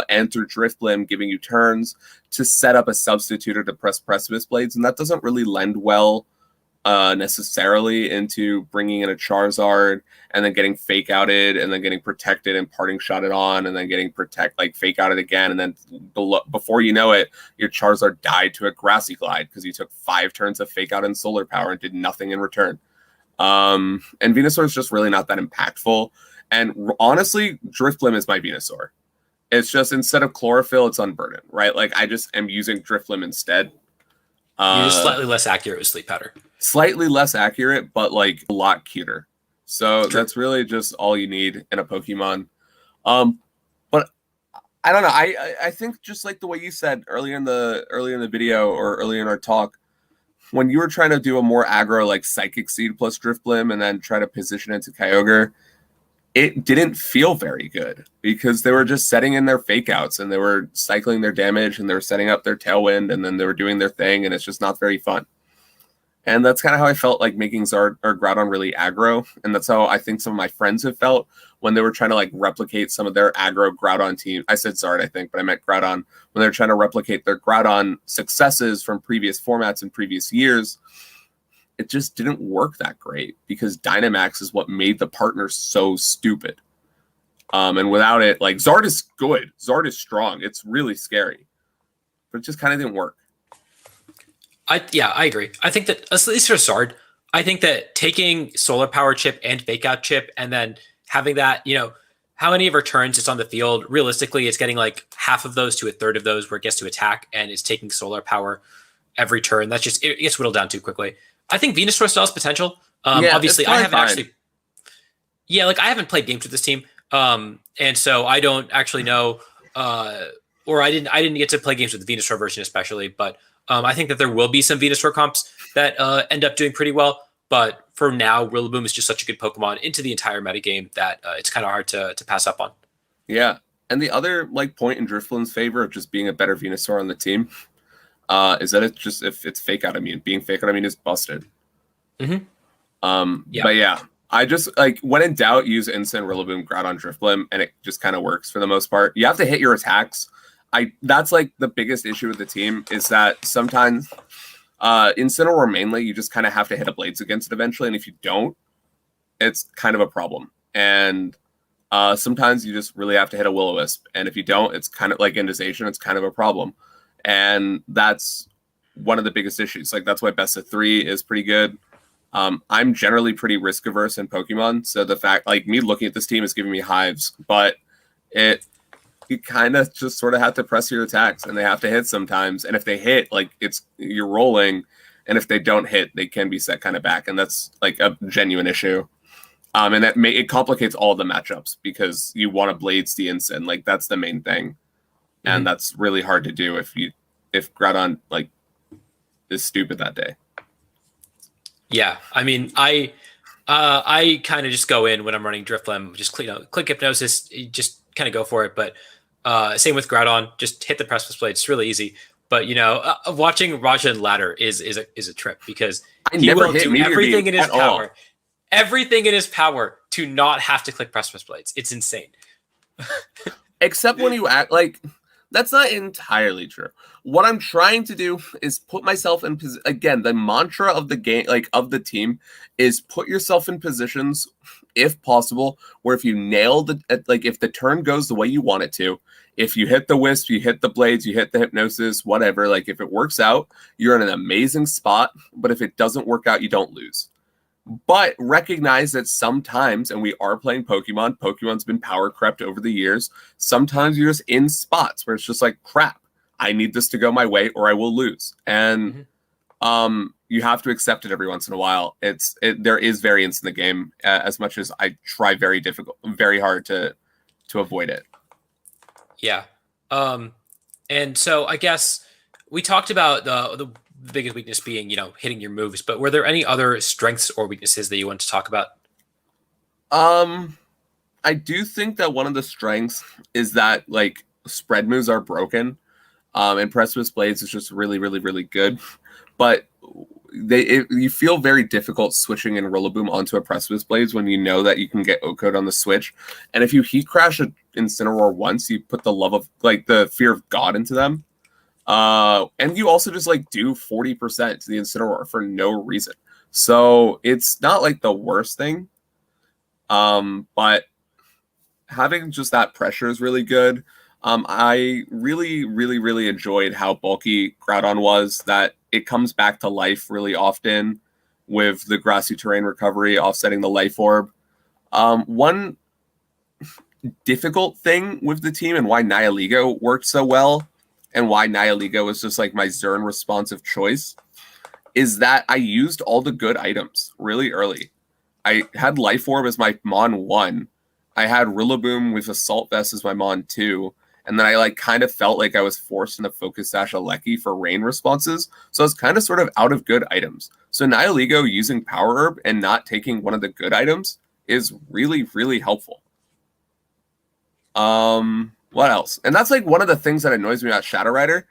[SPEAKER 2] and through Drifblim, giving you turns to set up a substitute or to press Precipice Blades, and that doesn't really lend well necessarily into bringing in a Charizard and then getting fake outed and then getting protected and parting shotted on and then getting fake outed again, and then before you know it, your Charizard died to a Grassy Glide because you took 5 turns of fake out and solar power and did nothing in return. And Venusaur is just really not that impactful. And honestly, Drifblim is my Venusaur. It's just instead of Chlorophyll, it's Unburden, right? Like I just am using Drifblim instead.
[SPEAKER 1] You're just slightly less accurate with Sleep Powder. Slightly
[SPEAKER 2] less accurate, but like a lot cuter. So that's really just all you need in a Pokemon. But I don't know. I think just like the way you said earlier in the video or earlier in our talk, when you were trying to do a more aggro like Psychic Seed plus Drifblim and then try to position it to Kyogre, it didn't feel very good because they were just setting in their fake outs and they were cycling their damage and they were setting up their Tailwind and then they were doing their thing, and it's just not very fun. And that's kind of how I felt like making Zard or Groudon really aggro. And that's how I think some of my friends have felt when they were trying to like replicate some of their aggro Groudon team. I said Zard, I think, but I meant Groudon. When they're trying to replicate their Groudon successes from previous formats in previous years, it just didn't work that great because Dynamax is what made the partners so stupid. And without it, like Zard is good. Zard is strong. It's really scary. But it just kind of didn't work.
[SPEAKER 1] I agree. I think that, at least for Zard, I think that taking Solar Power Chip and Fake Out Chip and then having that, how many of her turns it's on the field. Realistically, it's getting like half of those to a third of those where it gets to attack, and it's taking solar power every turn. That's just, it gets whittled down too quickly. I think Venusaur still has potential. Obviously, I haven't actually. Yeah, like I haven't played games with this team, and so I don't actually know, or I didn't get to play games with the Venusaur version especially. But I think that there will be some Venusaur comps that end up doing pretty well. But for now, Rillaboom is just such a good Pokemon into the entire metagame that it's kind of hard to pass up on.
[SPEAKER 2] Yeah, and the other like point in Drifblim's favor of just being a better Venusaur on the team is that it's just if it's fake out immune. Being fake out immune is busted.
[SPEAKER 1] Mm-hmm.
[SPEAKER 2] But yeah, I just like when in doubt, use Instant Rillaboom, Groudon, Drifblim, and it just kind of works for the most part. You have to hit your attacks. That's like the biggest issue with the team is that sometimes Incineroar mainly you just kind of have to hit a Blades against it eventually, and if you don't, it's kind of a problem. And sometimes you just really have to hit a Will-O-Wisp, and if you don't, it's kind of like Indization. It's kind of a problem, and that's one of the biggest issues. Like that's why best of 3 is pretty good. I'm generally pretty risk averse in Pokemon, so the fact like me looking at this team is giving me hives, but you kind of just sort of have to press your attacks, and they have to hit sometimes. And if they hit, like you're rolling, and if they don't hit, they can be set kind of back, and that's like a genuine issue. And that it complicates all the matchups because you want to Blades the Instant, like that's the main thing, and that's really hard to do if Groudon like is stupid that day.
[SPEAKER 1] Yeah, I mean, I kind of just go in when I'm running Drifblim, just click Hypnosis, just kind of go for it. But same with Groudon, just hit the Precipice Blade. It's really easy. But watching Rajan ladder is a trip because he will do everything in his power, everything in his power to not have to click Precipice Blades. It's insane.
[SPEAKER 2] Except when you act like that's not entirely true. What I'm trying to do is put myself in position. Again, the mantra of the game, like of the team, is put yourself in positions, if possible, where if you nail if the turn goes the way you want it to, if you hit the Wisp, you hit the Blades, you hit the Hypnosis, whatever, like if it works out, you're in an amazing spot. But if it doesn't work out, you don't lose. But recognize that sometimes, and we are playing Pokemon, Pokemon's been power crept over the years. Sometimes you're just in spots where it's just like, crap, I need this to go my way or I will lose. And you have to accept it every once in a while. There is variance in the game as much as I try very hard to avoid it.
[SPEAKER 1] Yeah. And so I guess we talked about the biggest weakness being, hitting your moves, but were there any other strengths or weaknesses that you want to talk about?
[SPEAKER 2] I do think that one of the strengths is that like spread moves are broken. And Precipice Blades is just really, really, really good. But you feel very difficult switching in Rillaboom onto a Precipice Blades when you know that you can get O-Code on the switch. And if you Heat Crash an Incineroar once, you put the love of like the fear of God into them. And you also just like do 40% to the Incineroar for no reason. So it's not like the worst thing. But having just that pressure is really good. I really, really, really enjoyed how bulky Groudon was, that it comes back to life really often with the grassy terrain recovery offsetting the life orb. One difficult thing with the team and why Nihilego worked so well and why Nihilego is just like my Zern responsive choice is that I used all the good items really early. I had Life Orb as my Mon 1. I had Rillaboom with Assault Vest as my Mon 2. And then I like kind of felt like I was forced into Focus Sash Aleki for rain responses. So I was kind of sort of out of good items. So Nihilego using Power Herb and not taking one of the good items is really, really helpful. What else? And that's like one of the things that annoys me about Shadow Rider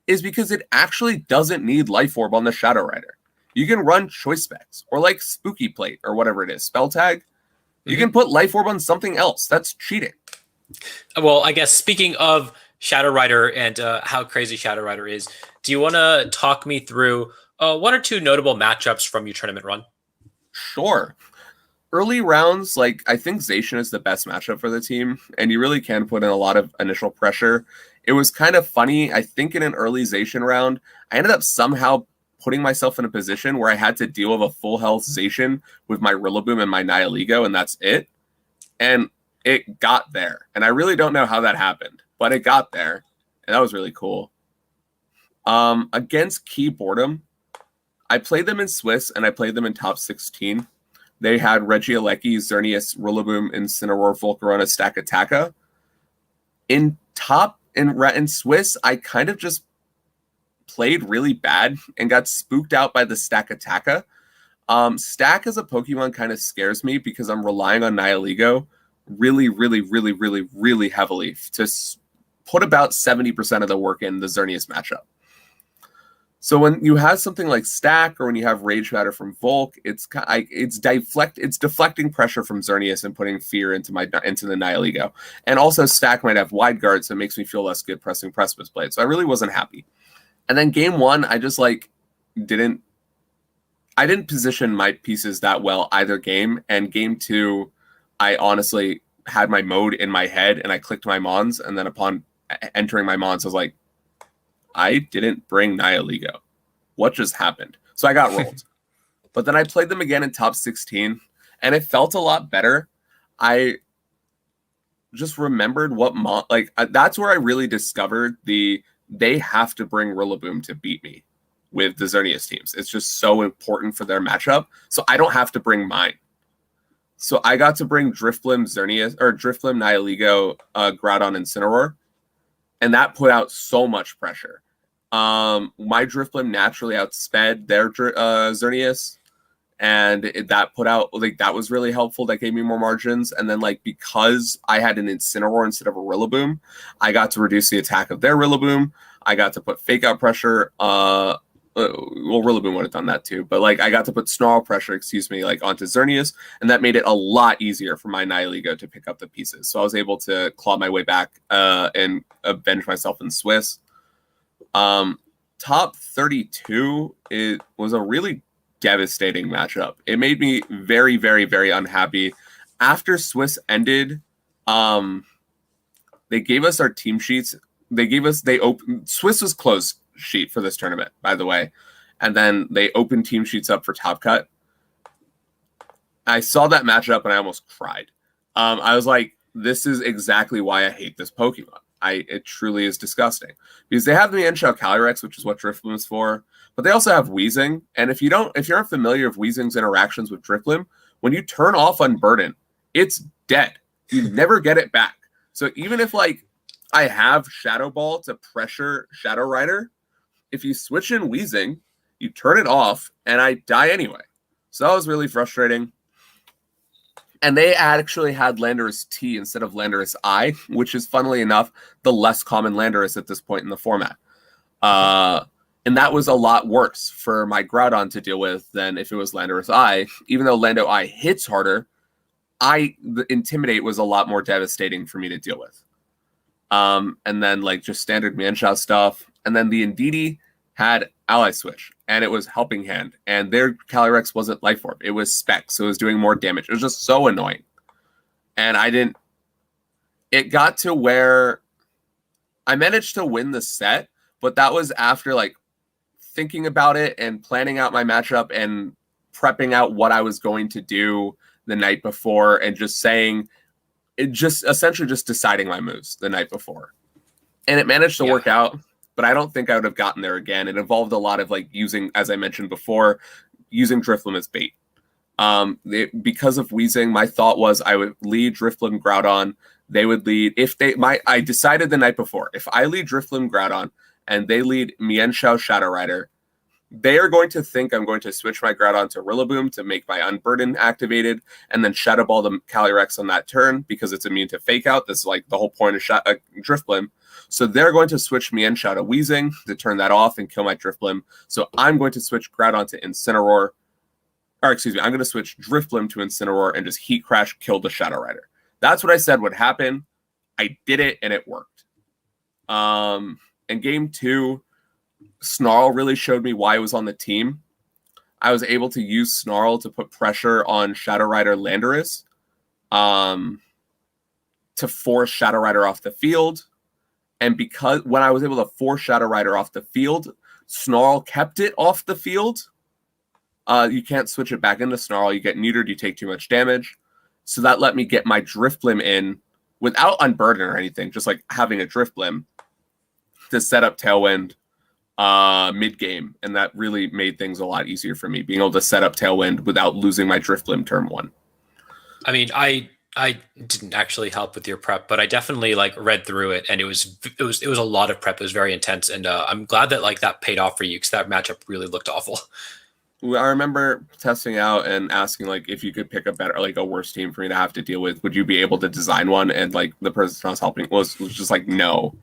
[SPEAKER 2] is because it actually doesn't need Life Orb on the Shadow Rider. You can run Choice Specs or like Spooky Plate or whatever it is, Spell Tag. You can put Life Orb on something else. That's cheating.
[SPEAKER 1] Well, I guess speaking of Shadow Rider and how crazy Shadow Rider is, do you want to talk me through one or two notable matchups from your tournament run?
[SPEAKER 2] Sure. Early rounds, like I think Zacian is the best matchup for the team, and you really can put in a lot of initial pressure. It was kind of funny. I think in an early Zacian round, I ended up somehow putting myself in a position where I had to deal with a full health Zacian with my Rillaboom and my Nihilego, and that's it. And it got there. And I really don't know how that happened, but it got there. And that was really cool. Against Key Boredom, I played them in Swiss and I played them in top 16. They had Regieleki, Xerneas, Rillaboom, Incineroar, Volcarona, Stakataka. In Swiss, I kind of just played really bad and got spooked out by the Stakataka. Stack as a Pokemon kind of scares me because I'm relying on Nihilego really, really, really, really, really heavily to put about 70% of the work in the Xerneas matchup. So when you have something like Stack or when you have Rage Matter from Volk, it's deflecting pressure from Xerneas and putting fear into the Nihilego. And also Stack might have Wide Guard, so it makes me feel less good pressing Precipice Blade. So I really wasn't happy. And then game 1, I just didn't position my pieces that well either game. And game 2, I honestly had my mode in my head and I clicked my Mons, and then upon entering my Mons, I was like, I didn't bring Nihilego. What just happened? So I got rolled. But then I played them again in top 16, and it felt a lot better. I just remembered that's where I really discovered they have to bring Rillaboom to beat me with the Xerneas teams. It's just so important for their matchup. So I don't have to bring mine. So I got to bring Drifblim, Nihilego, Groudon, and Incineroar. And that put out so much pressure. My Drifblim naturally outsped their Xerneas, and that put out that was really helpful. That gave me more margins. And then because I had an Incineroar instead of a Rillaboom, I got to reduce the attack of their Rillaboom. I got to put fake out pressure. Rillaboom would have done that too, but I got to put snarl pressure, onto Xerneas, and that made it a lot easier for my Nihilego to pick up the pieces. So I was able to claw my way back and avenge myself in Swiss. Top 32, it was a really devastating matchup. It made me very, very, very unhappy. After Swiss ended, they gave us our team sheets. Swiss was closed sheet for this tournament, by the way, and then they opened team sheets up for Top Cut. I saw that matchup and I almost cried. I was like, this is exactly why I hate this Pokemon. It truly is disgusting because they have the Mienshao Calyrex, which is what Drifblim is for, but they also have Weezing. And if you're not familiar with Weezing's interactions with Drifblim, when you turn off Unburden, it's dead. You never get it back. So even if I have Shadow Ball to pressure Shadow Rider, if you switch in Weezing, you turn it off, and I die anyway. So that was really frustrating. And they actually had Landorus T instead of Landorus I, which is, funnily enough, the less common Landorus at this point in the format. And that was a lot worse for my Groudon to deal with than if it was Landorus I. Even though Lando I hits harder, the Intimidate was a lot more devastating for me to deal with. And then just standard Mienshao stuff. And then the Indeedee had Ally Switch, and it was Helping Hand, and their Calyrex wasn't Life Orb. It was Spec, so it was doing more damage. It was just so annoying. And it got to where I managed to win the set, but that was after thinking about it and planning out my matchup and prepping out what I was going to do the night before and essentially deciding my moves the night before. And it managed to work out, but I don't think I would have gotten there again. It involved a lot of using, as I mentioned before, using Drifblim as bait. Because of Weezing, my thought was I would lead Drifblim Groudon. They would lead I decided the night before, if I lead Drifblim Groudon and they lead Mienshao Shadow Rider, they are going to think I'm going to switch my Groudon to Rillaboom to make my Unburden activated, and then Shadow Ball the Calyrex on that turn because it's immune to Fake Out. That's the whole point of Drifblim. So they're going to switch Mienshao to Weezing to turn that off and kill my Drifblim. So I'm going to switch Groudon to Incineroar. Or excuse me, I'm going to switch Drifblim to Incineroar and just Heat Crash, kill the Shadow Rider. That's what I said would happen. I did it, and it worked. In game 2, Snarl really showed me why I was on the team. I was able to use Snarl to put pressure on Shadow Rider Landorus to force Shadow Rider off the field. And because when I was able to force Shadow Rider off the field, Snarl kept it off the field. You can't switch it back into Snarl. You get neutered, you take too much damage. So that let me get my Drifblim in without Unburden or anything, just like having a Drifblim to set up Tailwind mid game, and that really made things a lot easier for me, being able to set up Tailwind without losing my Drifblim turn 1.
[SPEAKER 1] I mean, I didn't actually help with your prep, but I definitely like read through it, and it was a lot of prep. It was very intense, and I'm glad that like that paid off for you, because that matchup really looked awful.
[SPEAKER 2] I remember testing out and asking like if you could pick a better, like a worse team for me to have to deal with, would you be able to design one? And like the person I was helping was just like no.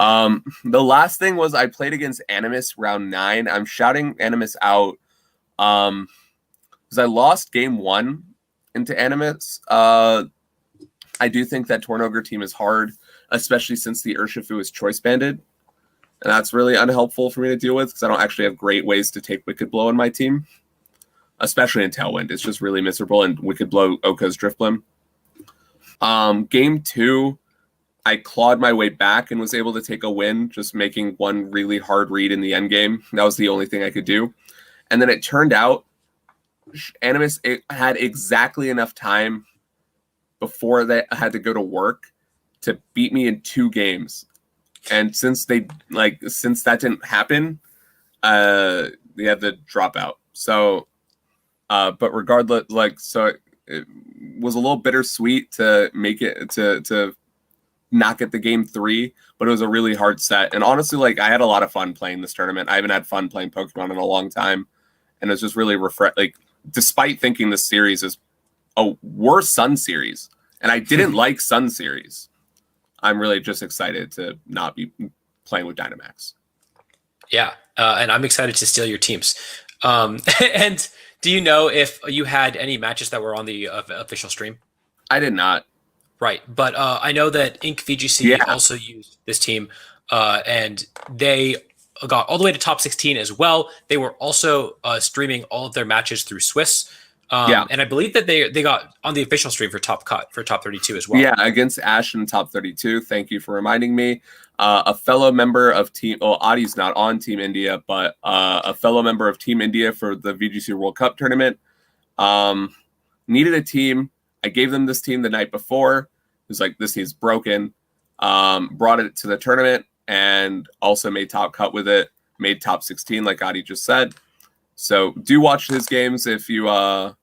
[SPEAKER 2] The last thing was I played against Animus round 9. I'm shouting Animus out because I lost game 1 into Animus. I do think that Tornogre team is hard, especially since the Urshifu is choice banded. And that's really unhelpful for me to deal with because I don't actually have great ways to take Wicked Blow in my team, especially in Tailwind. It's just really miserable, and Wicked Blow Oka's Drifblim. Game 2, I clawed my way back and was able to take a win, just making one really hard read in the end game. That was the only thing I could do. And then it turned out Animus had exactly enough time before they had to go to work to beat me in 2 games. And since that didn't happen, they had to drop out. So, but regardless, it was a little bittersweet to make it to not get the game 3, but it was a really hard set. And honestly, like I had a lot of fun playing this tournament. I haven't had fun playing Pokemon in a long time, and it's just really like despite thinking this series is a worse Sun series, and I didn't like Sun series. I'm really just excited to not be playing with Dynamax.
[SPEAKER 1] Yeah, and I'm excited to steal your teams. And do you know if you had any matches that were on the official stream?
[SPEAKER 2] I did not.
[SPEAKER 1] Right, but I know that Inc. VGC also used this team, and they got all the way to top 16 as well. They were also streaming all of their matches through Swiss. And I believe that they got on the official stream for top 32 as well.
[SPEAKER 2] Yeah, against Ash in top 32. Thank you for reminding me. A fellow member of Team, Adi's not on Team India, but a fellow member of Team India for the VGC World Cup tournament needed a team. I gave them this team the night before. It was like, this team's broken. Brought it to the tournament and also made top cut with it. Made top 16, like Adi just said. So do watch his games if you want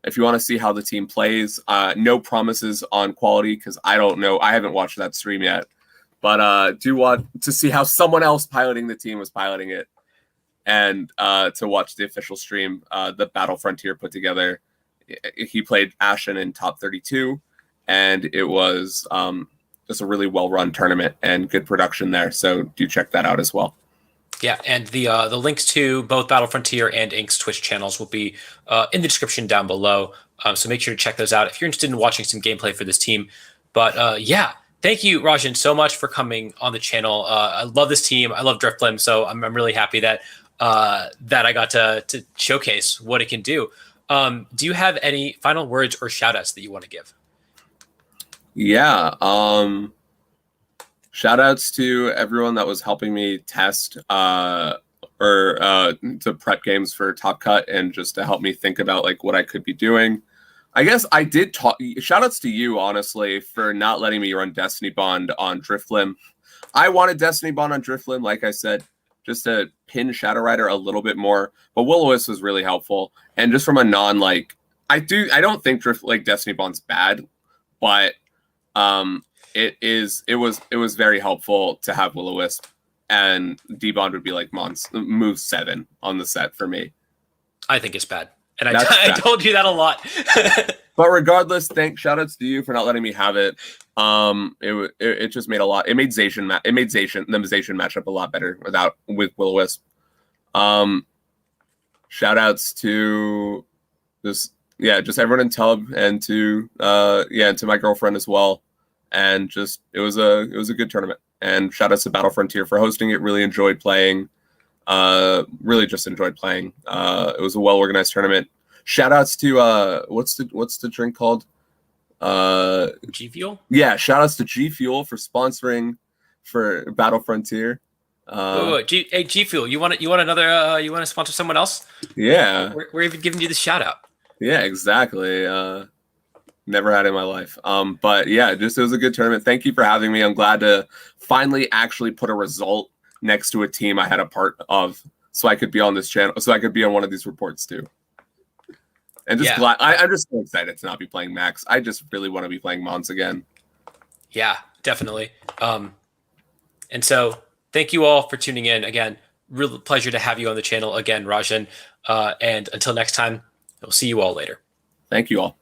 [SPEAKER 2] to see how the team plays. No promises on quality because I don't know. I haven't watched that stream yet. But do want to see how someone else piloting the team was piloting it. And to watch the official stream, the Battle Frontier put together. He played Ashen in top 32. And it was just a really well-run tournament and good production there. So do check that out as well.
[SPEAKER 1] Yeah, and the links to both Battle Frontier and Ink's Twitch channels will be in the description down below. So make sure to check those out if you're interested in watching some gameplay for this team. But yeah, thank you, Rajan, so much for coming on the channel. I love this team. I love Drifblim, so I'm really happy that that I got to showcase what it can do. Do you have any final words or shout-outs that you want to give?
[SPEAKER 2] Yeah. Shout outs to everyone that was helping me test to prep games for Top Cut and just to help me think about like what I could be doing. I guess I did talk. Shout outs to you, honestly, for not letting me run Destiny Bond on Drifblim. I wanted Destiny Bond on Drifblim, like I said, just to pin Shadow Rider a little bit more. But Will-O-Wisp was really helpful. And just from a non like, I don't think Destiny Bond's bad, but it was very helpful to have Will-O-Wisp, and D-Bond would be like move 7 on the set for me.
[SPEAKER 1] I think it's bad. And I told you that a lot.
[SPEAKER 2] But regardless, shout outs to you for not letting me have it. It just made the Zacian matchup a lot better with Will-O-Wisp. Shout outs to just everyone in Tub and to my girlfriend as well. And just it was a good tournament. And shout outs to Battle Frontier for hosting it. Really enjoyed playing. Really just enjoyed playing. It was a well organized tournament. Shout outs to what's the drink called?
[SPEAKER 1] G Fuel?
[SPEAKER 2] Yeah, shout outs to G Fuel for sponsoring for Battle Frontier.
[SPEAKER 1] G Fuel, you want another you want to sponsor someone else?
[SPEAKER 2] Yeah.
[SPEAKER 1] We're even giving you the shout out.
[SPEAKER 2] Yeah, exactly. Never had it in my life. But yeah, it was a good tournament. Thank you for having me. I'm glad to finally actually put a result next to a team I had a part of, so I could be on this channel, so I could be on one of these reports too. And just glad, I'm just so excited to not be playing Max. I just really want to be playing Mons again.
[SPEAKER 1] Yeah, definitely. And so thank you all for tuning in. Again, real pleasure to have you on the channel again, Rajan. And until next time, we'll see you all later.
[SPEAKER 2] Thank you all.